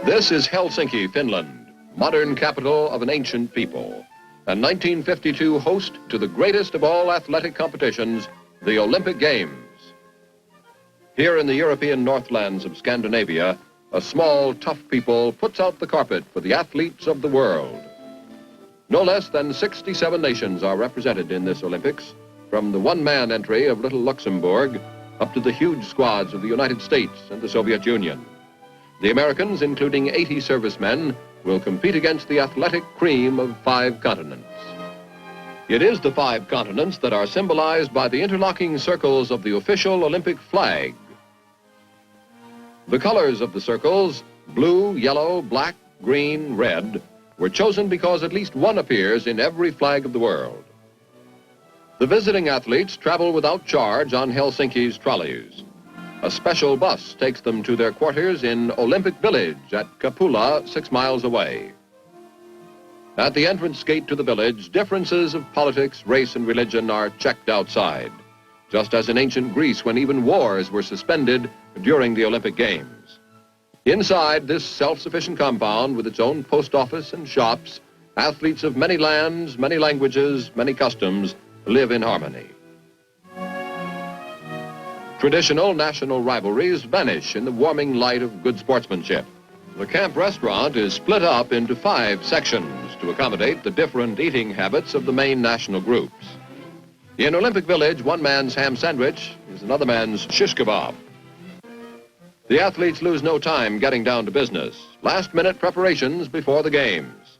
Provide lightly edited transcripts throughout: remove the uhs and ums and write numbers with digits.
This is Helsinki, Finland, modern capital of an ancient people, and 1952 host to the greatest of all athletic competitions, the Olympic Games. Here in the European Northlands of Scandinavia, a small, tough people puts out the carpet for the athletes of the world. No less than 67 nations are represented in this Olympics, from the one-man entry of little Luxembourg up to the huge squads of the United States and the Soviet Union. The Americans, including 80 servicemen, will compete against the athletic cream of 5 continents. It is the 5 continents that are symbolized by the interlocking circles of the official Olympic flag. The colors of the circles, blue, yellow, black, green, red, were chosen because at least one appears in every flag of the world. The visiting athletes travel without charge on Helsinki's trolleys. A special bus takes them to their quarters in Olympic Village at Kapula, 6 miles away. At the entrance gate to the village, differences of politics, race, and religion are checked outside, just as in ancient Greece when even wars were suspended during the Olympic Games. Inside this self-sufficient compound with its own post office and shops, athletes of many lands, many languages, many customs live in harmony. Traditional national rivalries vanish in the warming light of good sportsmanship. The camp restaurant is split up into 5 sections to accommodate the different eating habits of the main national groups. In Olympic Village, one man's ham sandwich is another man's shish kebab. The athletes lose no time getting down to business. Last-minute preparations before the games.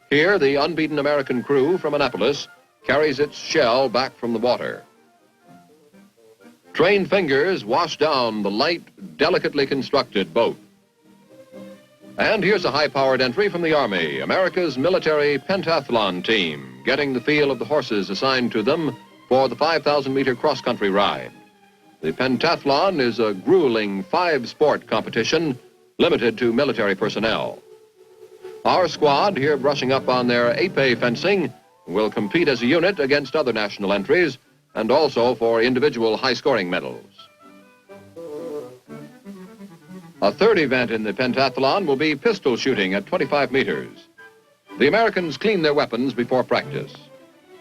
Here, the unbeaten American crew from Annapolis carries its shell back from the water. Trained fingers wash down the light, delicately constructed boat. And here's a high-powered entry from the Army, America's military pentathlon team, getting the feel of the horses assigned to them for the 5,000-meter cross-country ride. The pentathlon is a grueling 5-sport competition limited to military personnel. Our squad, here brushing up on their épée fencing, will compete as a unit against other national entries and also for individual high-scoring medals. A third event in the pentathlon will be pistol shooting at 25 meters. The Americans clean their weapons before practice.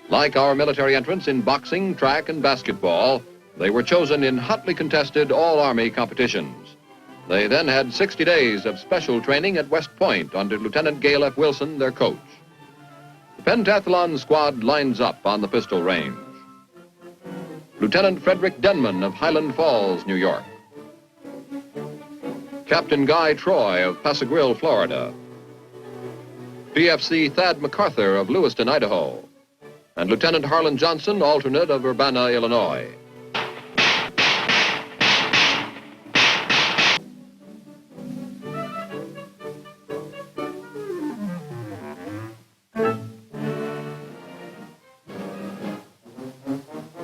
Like our military entrants in boxing, track, and basketball, they were chosen in hotly contested all-Army competitions. They then had 60 days of special training at West Point under Lieutenant Gale F. Wilson, their coach. The pentathlon squad lines up on the pistol range. Lieutenant Frederick Denman of Highland Falls, New York. Captain Guy Troy of Pasagrille, Florida. PFC Thad MacArthur of Lewiston, Idaho. And Lieutenant Harlan Johnson, alternate of Urbana, Illinois.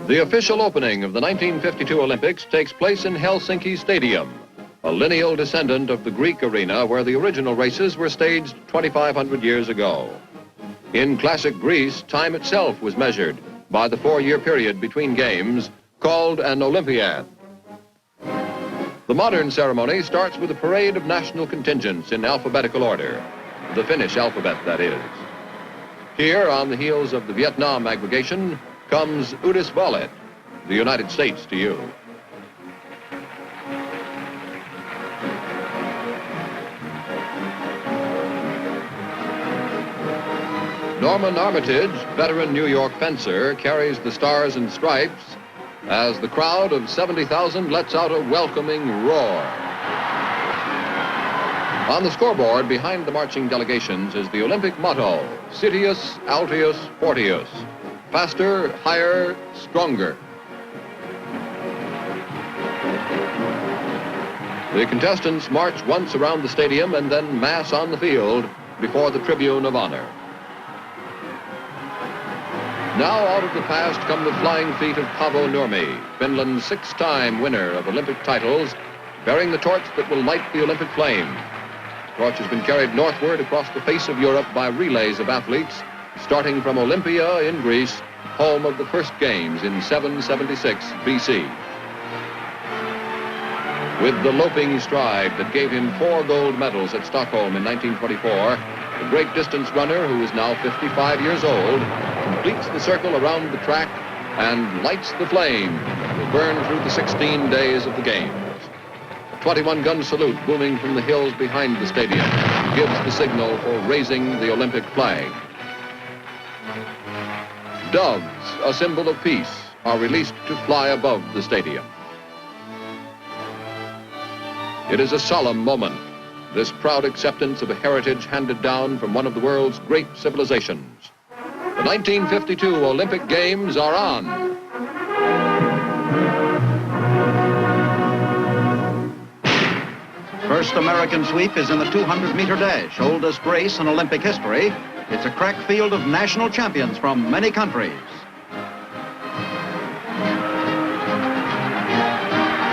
The official opening of the 1952 Olympics takes place in Helsinki Stadium, a lineal descendant of the Greek arena where the original races were staged 2,500 years ago. In classic Greece, time itself was measured by the 4-year period between games, called an Olympiad. The modern ceremony starts with a parade of national contingents in alphabetical order, the Finnish alphabet, that is. Here, on the heels of the Vietnam aggregation, comes Udis Valet, the United States to you. Norman Armitage, veteran New York fencer, carries the stars and stripes as the crowd of 70,000 lets out a welcoming roar. On the scoreboard behind the marching delegations is the Olympic motto, Citius, Altius, Fortius. Faster, higher, stronger. The contestants march once around the stadium and then mass on the field before the tribune of honor. Now out of the past come the flying feet of Paavo Nurmi, Finland's 6-time winner of Olympic titles, bearing the torch that will light the Olympic flame. The torch has been carried northward across the face of Europe by relays of athletes, starting from Olympia in Greece, home of the first games in 776 BC. With the loping stride that gave him 4 gold medals at Stockholm in 1924, the great distance runner, who is now 55 years old, completes the circle around the track and lights the flame that will burn through the 16 days of the games. A 21-gun salute booming from the hills behind the stadium gives the signal for raising the Olympic flag. Doves, a symbol of peace, are released to fly above the stadium. It is a solemn moment, this proud acceptance of a heritage handed down from one of the world's great civilizations. The 1952 Olympic Games are on. First American sweep is in the 200-meter dash, oldest race in Olympic history. It's a crack field of national champions from many countries.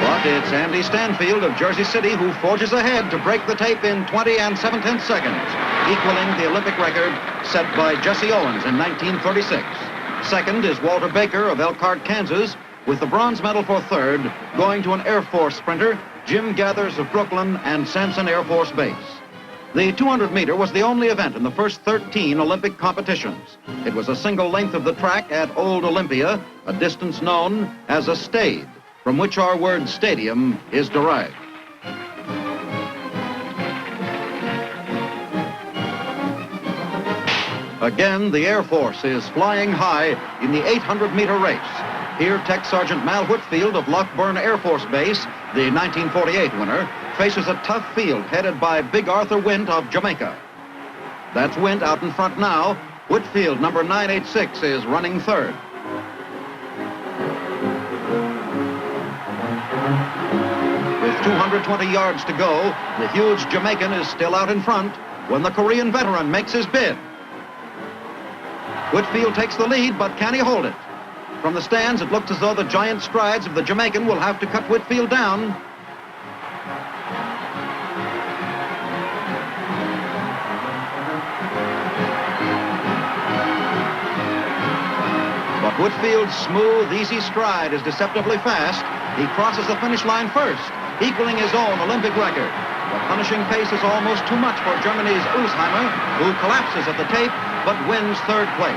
But it's Andy Stanfield of Jersey City who forges ahead to break the tape in 20 7/10 seconds, equaling the Olympic record set by Jesse Owens in 1936. Second is Walter Baker of Elkhart, Kansas, with the bronze medal for third going to an Air Force sprinter, Jim Gathers of Brooklyn and Sampson Air Force Base. The 200-meter was the only event in the first 13 Olympic competitions. It was a single length of the track at Old Olympia, a distance known as a stade, from which our word stadium is derived. Again, the Air Force is flying high in the 800-meter race. Here, Tech Sergeant Mal Whitfield of Lockburn Air Force Base, the 1948 winner, faces a tough field headed by Big Arthur Wint of Jamaica. That's Wint out in front now. Whitfield, number 986, is running third. With 220 yards to go, the huge Jamaican is still out in front when the Korean veteran makes his bid. Whitfield takes the lead, but can he hold it? From the stands, it looks as though the giant strides of the Jamaican will have to cut Whitfield down. But Whitfield's smooth, easy stride is deceptively fast. He crosses the finish line first, equaling his own Olympic record. The punishing pace is almost too much for Germany's Ulsheimer, who collapses at the tape but wins third place.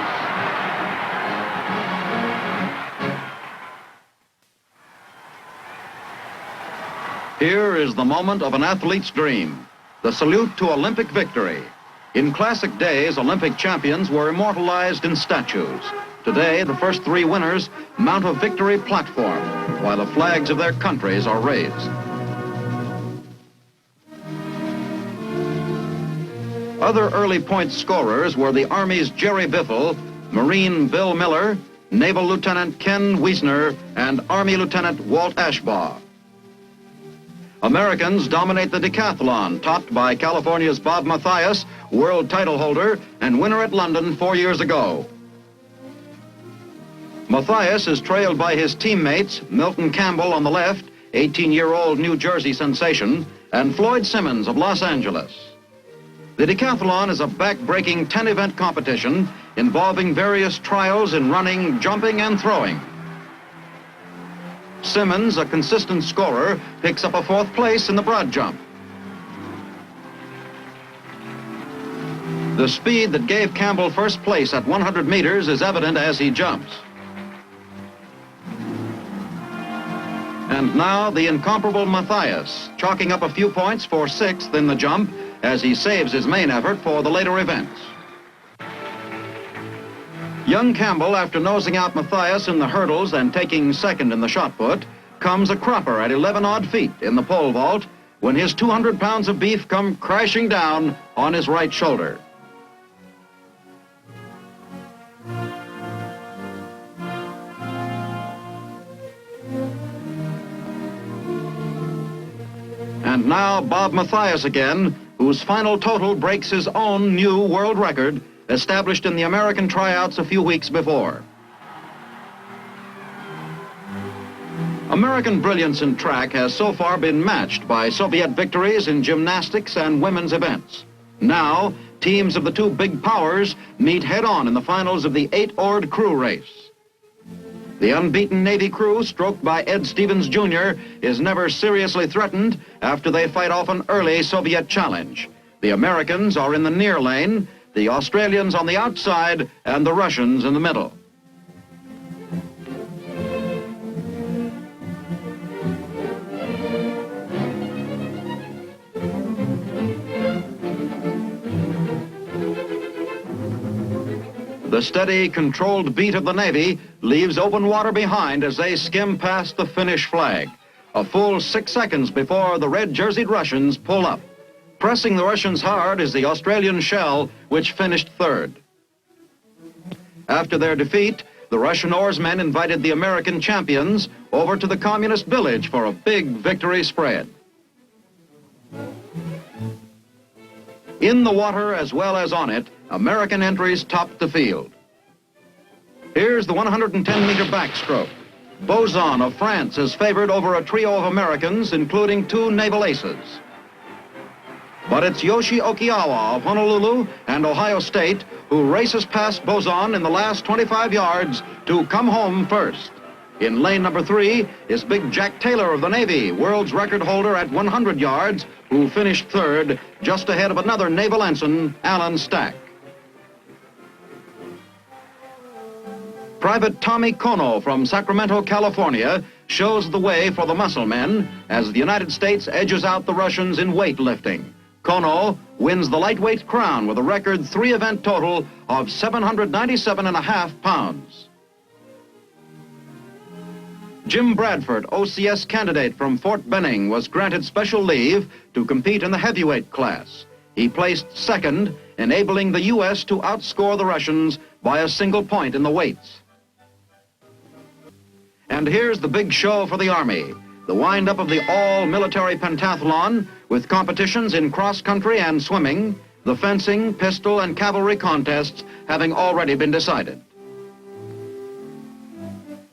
Here is the moment of an athlete's dream, the salute to Olympic victory. In classic days, Olympic champions were immortalized in statues. Today, the first 3 winners mount a victory platform while the flags of their countries are raised. Other early point scorers were the Army's Jerry Biffle, Marine Bill Miller, Naval Lieutenant Ken Wiesner, and Army Lieutenant Walt Ashbaugh. Americans dominate the decathlon, topped by California's Bob Mathias, world title holder and winner at London 4 years ago. Mathias is trailed by his teammates, Milton Campbell on the left, 18-year-old New Jersey sensation, and Floyd Simmons of Los Angeles. The decathlon is a back-breaking 10-event competition involving various trials in running, jumping, and throwing. Simmons, a consistent scorer, picks up a 4th place in the broad jump. The speed that gave Campbell first place at 100 meters is evident as he jumps. And now the incomparable Mathias, chalking up a few points for 6th in the jump as he saves his main effort for the later events. Young Campbell, after nosing out Mathias in the hurdles and taking 2nd in the shot put, comes a cropper at 11 odd feet in the pole vault when his 200 pounds of beef come crashing down on his right shoulder. And now Bob Mathias again, whose final total breaks his own new world record established in the American tryouts a few weeks before. American brilliance in track has so far been matched by Soviet victories in gymnastics and women's events. Now, teams of the 2 big powers meet head-on in the finals of the 8-oared crew race. The unbeaten Navy crew, stroked by Ed Stevens Jr., is never seriously threatened after they fight off an early Soviet challenge. The Americans are in the near lane, the Australians on the outside, and the Russians in the middle. The steady, controlled beat of the Navy leaves open water behind as they skim past the Finnish flag. A full 6 seconds before the red-jerseyed Russians pull up. Pressing the Russians hard is the Australian shell, which finished third. After their defeat, the Russian oarsmen invited the American champions over to the communist village for a big victory spread. In the water as well as on it, American entries topped the field. Here's the 110-meter backstroke. Boson of France is favored over a trio of Americans, including two naval aces. But it's Yoshi Okiawa of Honolulu and Ohio State who races past Boson in the last 25 yards to come home first. In lane number 3 is Big Jack Taylor of the Navy, world's record holder at 100 yards, who finished third, just ahead of another naval ensign, Alan Stack. Private Tommy Kono from Sacramento, California, shows the way for the muscle men as the United States edges out the Russians in weightlifting. Kono wins the lightweight crown with a record 3-event total of 797.5 pounds. Jim Bradford, OCS candidate from Fort Benning, was granted special leave to compete in the heavyweight class. He placed second, enabling the U.S. to outscore the Russians by a single point in the weights. And here's the big show for the Army, the wind-up of the all-military pentathlon with competitions in cross-country and swimming, the fencing, pistol, and cavalry contests having already been decided.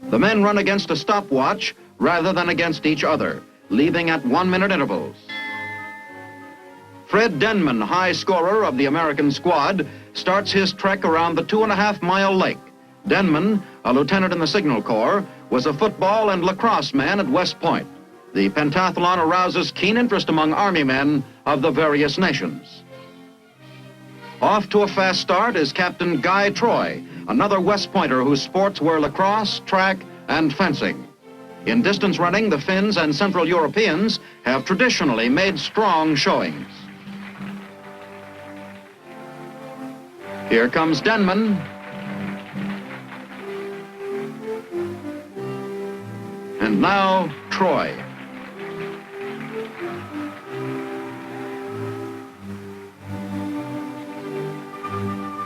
The men run against a stopwatch rather than against each other, leaving at 1-minute intervals. Fred Denman, high scorer of the American squad, starts his trek around the 2.5-mile lake. Denman, a lieutenant in the Signal Corps, was a football and lacrosse man at West Point. The pentathlon arouses keen interest among Army men of the various nations. Off to a fast start is Captain Guy Troy, another West Pointer whose sports were lacrosse, track, and fencing. In distance running, the Finns and Central Europeans have traditionally made strong showings. Here comes Denman. And now, Troy.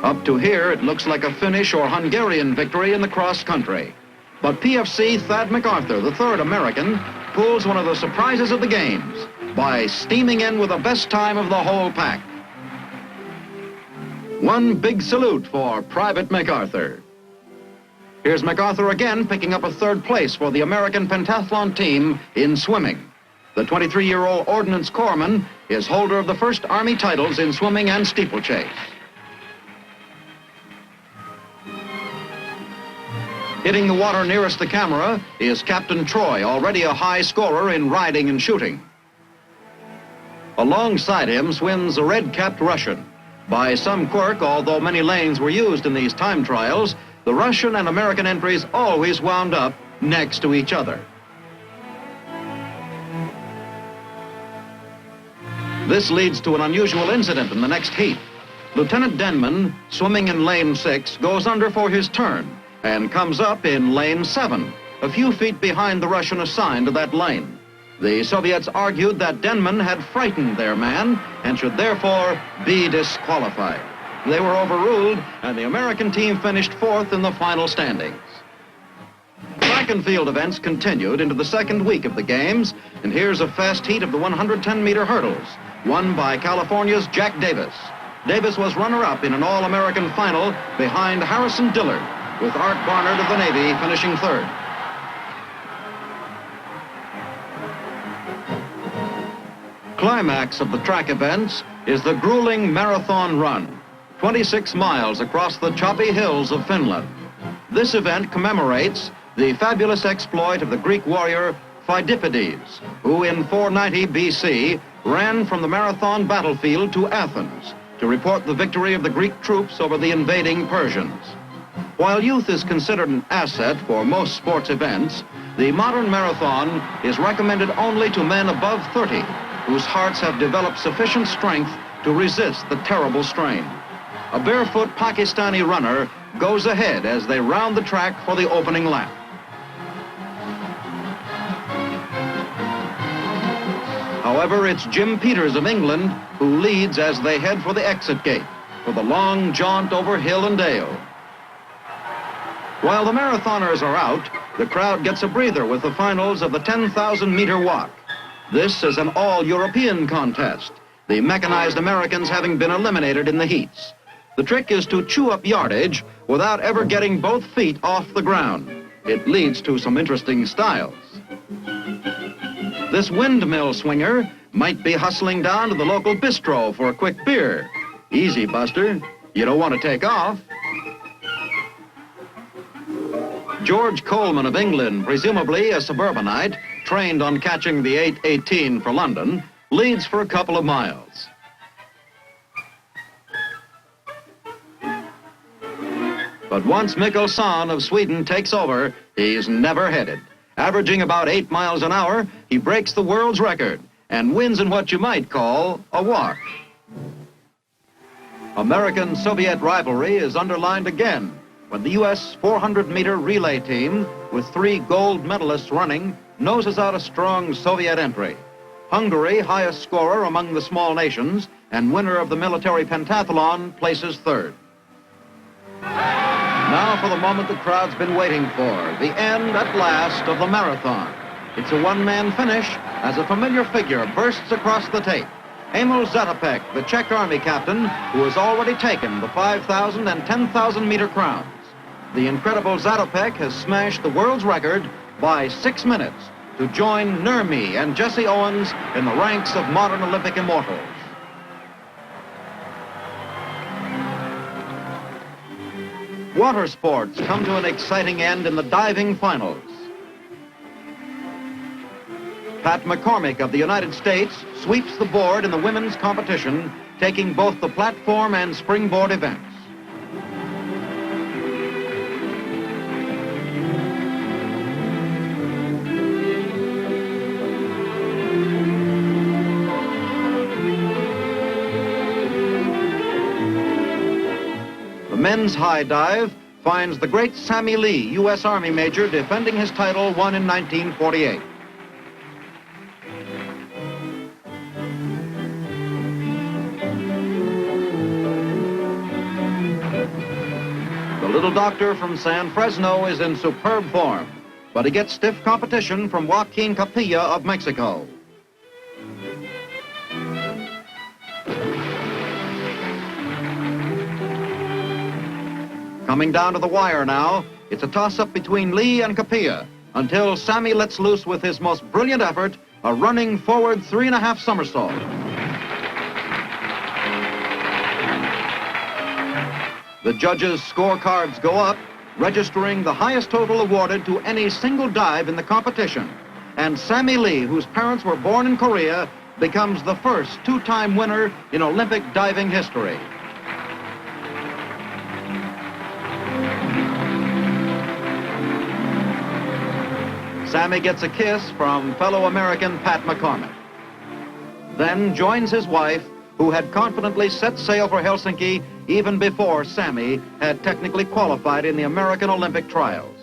Up to here, it looks like a Finnish or Hungarian victory in the cross-country. But PFC Thad MacArthur, the third American, pulls one of the surprises of the games by steaming in with the best time of the whole pack. One big salute for Private MacArthur. Here's MacArthur again, picking up a third place for the American pentathlon team in swimming. The 23-year-old Ordnance Corpsman is holder of the first Army titles in swimming and steeplechase. Hitting the water nearest the camera is Captain Troy, already a high scorer in riding and shooting. Alongside him swims a red-capped Russian. By some quirk, although many lanes were used in these time trials, the Russian and American entries always wound up next to each other. This leads to an unusual incident in the next heat. Lieutenant Denman, swimming in lane 6, goes under for his turn and comes up in lane 7, a few feet behind the Russian assigned to that lane. The Soviets argued that Denman had frightened their man and should therefore be disqualified. They were overruled, and the American team finished fourth in the final standings. Track and field events continued into the second week of the games, and here's a fast heat of the 110-meter hurdles, won by California's Jack Davis. Davis was runner-up in an All-American final behind Harrison Dillard, with Art Barnard of the Navy finishing third. Climax of the track events is the Grueling Marathon Run, 26 miles across the Choppy hills of Finland. This event commemorates the fabulous exploit of the Greek warrior Phidippides, who in 490 BC ran from the Marathon battlefield to Athens to report the victory of the Greek troops over the invading Persians. While youth is considered an asset for most sports events, the modern marathon is recommended only to men above 30 whose hearts have developed sufficient strength to resist the terrible strain. A barefoot Pakistani runner goes ahead as they round the track for the opening lap. However, it's Jim Peters of England who leads as they head for the exit gate for the long jaunt over hill and dale. While the marathoners are out, the crowd gets a breather with the finals of the 10,000-meter walk. This is an all-European contest, the mechanized Americans having been eliminated in the heats. The trick is to chew up yardage without ever getting both feet off the ground. It leads to some interesting styles. This windmill swinger might be hustling down to the local bistro for a quick beer. Easy, Buster. You don't want to take off. George Coleman of England, presumably a suburbanite, trained on catching the 8:18 for London, leads for a couple of miles. But once Mikkelson of Sweden takes over, he's never headed. Averaging about 8 miles an hour, he breaks the world's record and wins in what you might call a walk. American-Soviet rivalry is underlined again when the U.S. 400-meter relay team, with 3 gold medalists running, noses out a strong Soviet entry. Hungary, highest scorer among the small nations and winner of the military pentathlon, places 3rd. Now for the moment the crowd's been waiting for, the end at last of the marathon. It's a one-man finish as a familiar figure bursts across the tape. Emil Zatopek, the Czech Army captain, who has already taken the 5,000 and 10,000-meter crowns. The incredible Zatopek has smashed the world's record by 6 minutes to join Nurmi and Jesse Owens in the ranks of modern Olympic immortals. Water sports come to an exciting end in the diving finals. Pat McCormick of the United States sweeps the board in the women's competition, taking both the platform and springboard events. The men's high dive finds the great Sammy Lee, U.S. Army Major, defending his title won in 1948. The little doctor from San Fresno is in superb form, but he gets stiff competition from Joaquin Capilla of Mexico. Coming down to the wire now, it's a toss-up between Lee and Capilla until Sammy lets loose with his most brilliant effort, a running forward 3.5 somersault. The judges' scorecards go up, registering the highest total awarded to any single dive in the competition. And Sammy Lee, whose parents were born in Korea, becomes the first 2-time winner in Olympic diving history. Sammy gets a kiss from fellow American Pat McCormick. Then joins his wife, who had confidently set sail for Helsinki even before Sammy had technically qualified in the American Olympic trials.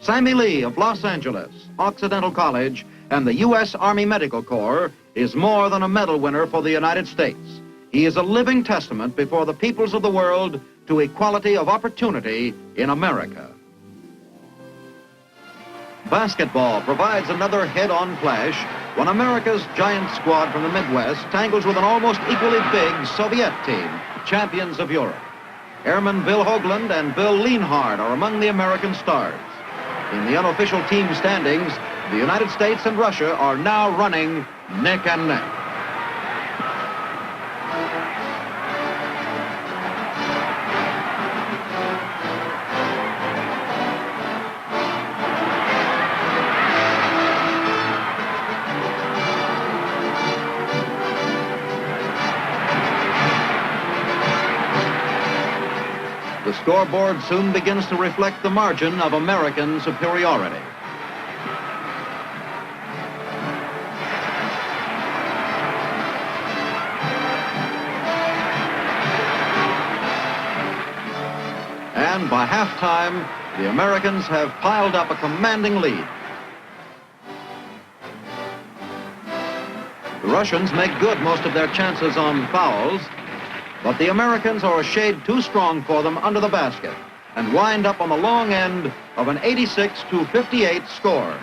Sammy Lee of Los Angeles, Occidental College, and the U.S. Army Medical Corps is more than a medal winner for the United States. He is a living testament before the peoples of the world to equality of opportunity in America. Basketball provides another head-on clash when America's giant squad from the Midwest tangles with an almost equally big Soviet team, champions of Europe. Airman Bill Hoagland and Bill Lienhard are among the American stars. In the unofficial team standings, the United States and Russia are now running neck and neck. The scoreboard soon begins to reflect the margin of American superiority. And by halftime, the Americans have piled up a commanding lead. The Russians make good most of their chances on fouls, but the Americans are a shade too strong for them under the basket and wind up on the long end of an 86-58 score.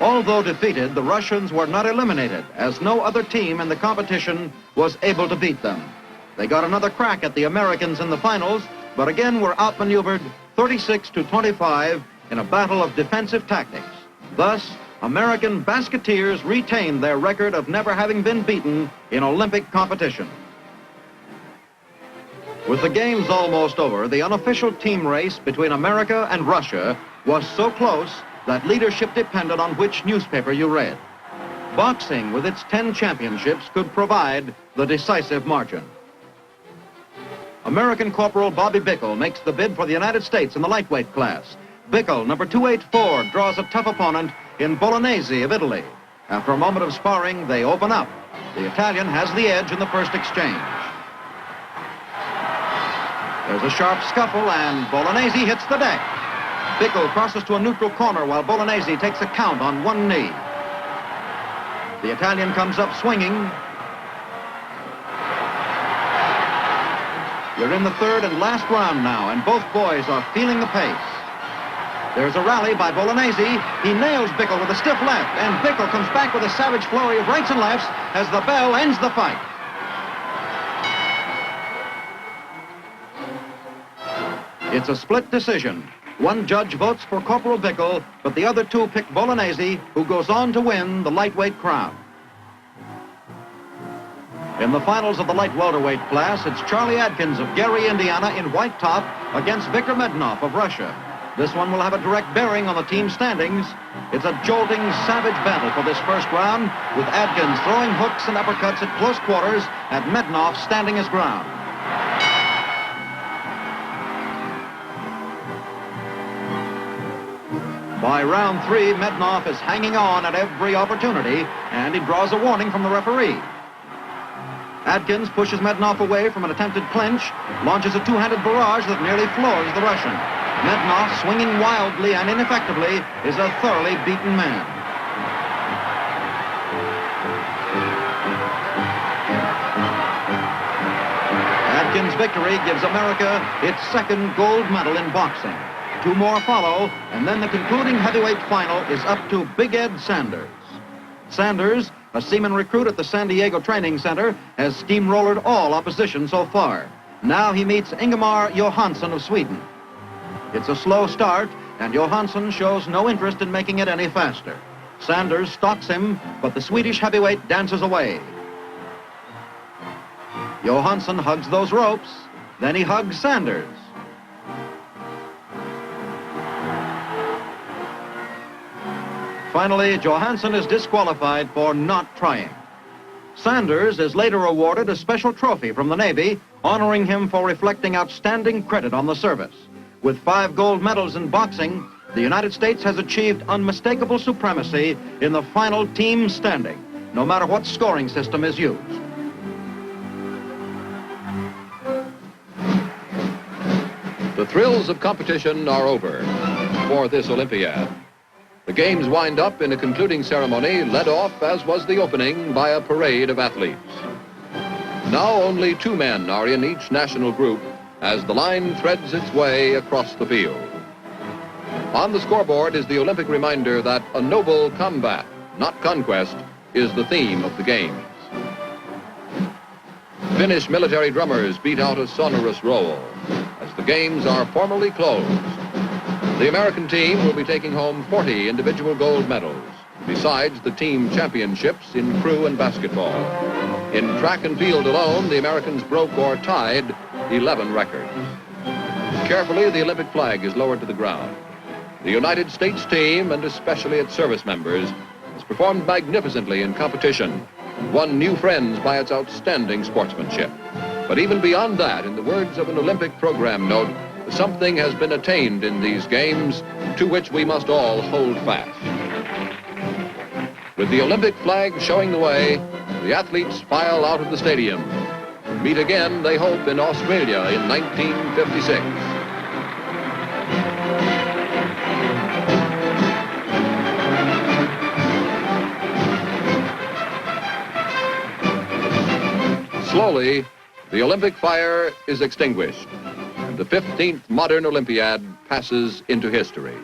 Although defeated, the Russians were not eliminated, as no other team in the competition was able to beat them. They got another crack at the Americans in the finals, but again were outmaneuvered 36-25 in a battle of defensive tactics. Thus, American basketeers retained their record of never having been beaten in Olympic competition. With the games almost over, the unofficial team race between America and Russia was so close that leadership depended on which newspaper you read. Boxing, with its 10 championships, could provide the decisive margin. American Corporal Bobby Bickle makes the bid for the United States in the lightweight class. Bickle, number 284, draws a tough opponent in Bolognese of Italy. After a moment of sparring, they open up. The Italian has the edge in the first exchange. There's a sharp scuffle, and Bolognese hits the deck. Bickle crosses to a neutral corner while Bolognese takes a count on one knee. The Italian comes up swinging. We're in the third and last round now, and both boys are feeling the pace. There's a rally by Bolognese. He nails Bickle with a stiff left, and Bickle comes back with a savage flurry of rights and lefts as the bell ends the fight. It's a split decision. One judge votes for Corporal Bickle, but the other two pick Bolognese, who goes on to win the lightweight crown. In the finals of the light welterweight class, it's Charlie Adkins of Gary, Indiana in white top against Viktor Mednov of Russia. This one will have a direct bearing on the team standings. It's a jolting, savage battle for this first round, with Adkins throwing hooks and uppercuts at close quarters and Mednov standing his ground. By round three, Mednov is hanging on at every opportunity, and he draws a warning from the referee. Adkins pushes Mednov away from an attempted clinch, launches a two-handed barrage that nearly floors the Russian. Mednov, swinging wildly and ineffectively, is a thoroughly beaten man. Adkins' victory gives America its second gold medal in boxing. Two more follow, and then the concluding heavyweight final is up to Big Ed Sanders. Sanders, a seaman recruit at the San Diego Training Center, has steamrollered all opposition so far. Now he meets Ingemar Johansson of Sweden. It's a slow start, and Johansson shows no interest in making it any faster. Sanders stalks him, but the Swedish heavyweight dances away. Johansson hugs those ropes, then he hugs Sanders. Finally, Johansson is disqualified for not trying. Sanders is later awarded a special trophy from the Navy, honoring him for reflecting outstanding credit on the service. With 5 gold medals in boxing, the United States has achieved unmistakable supremacy in the final team standing, no matter what scoring system is used. The thrills of competition are over for this Olympiad. The games wind up in a concluding ceremony led off, as was the opening, by a parade of athletes. Now only 2 men are in each national group as the line threads its way across the field. On the scoreboard is the Olympic reminder that a noble combat, not conquest, is the theme of the games. Finnish military drummers beat out a sonorous roll as the games are formally closed. The American team will be taking home 40 individual gold medals, besides the team championships in crew and basketball. In track and field alone, the Americans broke or tied 11 records. Carefully, the Olympic flag is lowered to the ground. The United States team, and especially its service members, is performed magnificently in competition, and won new friends by its outstanding sportsmanship. But even beyond that, in the words of an Olympic program note, something has been attained in these games to which we must all hold fast. With the Olympic flag showing the way, the athletes file out of the stadium. Meet again, they hope, in Australia in 1956. Slowly, the Olympic fire is extinguished, and the 15th modern Olympiad passes into history.